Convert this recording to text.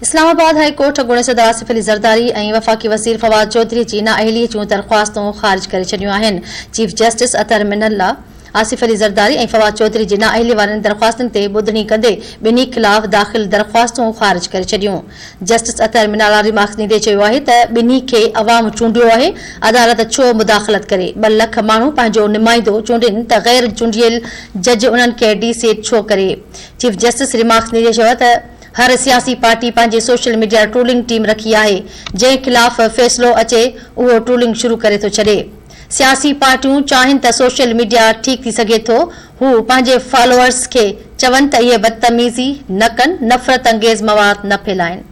Islamabad high court अॻूणे सदर आसिफ अली ज़रदारी ऐं वफ़ाक़ी वज़ीर फवाद चौधरी जी नाअहलीअ जूं दरख़्वास्तूं ख़ारिज करे छॾियूं आहिनि। चीफ जस्टिस अतर मिनल्ला आसिफ अली ज़रदारी ऐं फवाद चौधरी जी नाअहली वारनि दरख़्वास्तुनि ते ॿुधणी कंदे ॿिन्ही ख़िलाफ़ दाख़िल दरख़्वास्तूं ख़ारिज करे छॾियूं। जस्टिस अतर मिनल्ला रिमार्क्स ॾींदे चयो आहे त ॿिन्ही खे अवाम चूंडियो आहे, अदालत छो मुदाख़लत करे। 2 लख माण्हू पंहिंजो नुमाइंदो चूंडनि त गैर चूंडियल जज उन्हनि खे डीसेट छो करे। चीफ जस्टिस रिमार्क्स ॾींदे चयो त हर सियासी पार्टी पंहिंजे सोशल मीडिया ट्रोलिंग टीम रखी आहे, जंहिं ख़िलाफ़ फ़ैसिलो अचे उहो ट्रोलिंग शुरू करे थो छॾे। सियासी पार्टियूं चाहिनि त सोशल मीडिया ठीक थी सघे थो, हू पंहिंजे फॉलोअर्स खे चवनि त इहे बदतमीज़ी न कनि, नफ़रत अंगेज़ मवाद न फैलाइनि।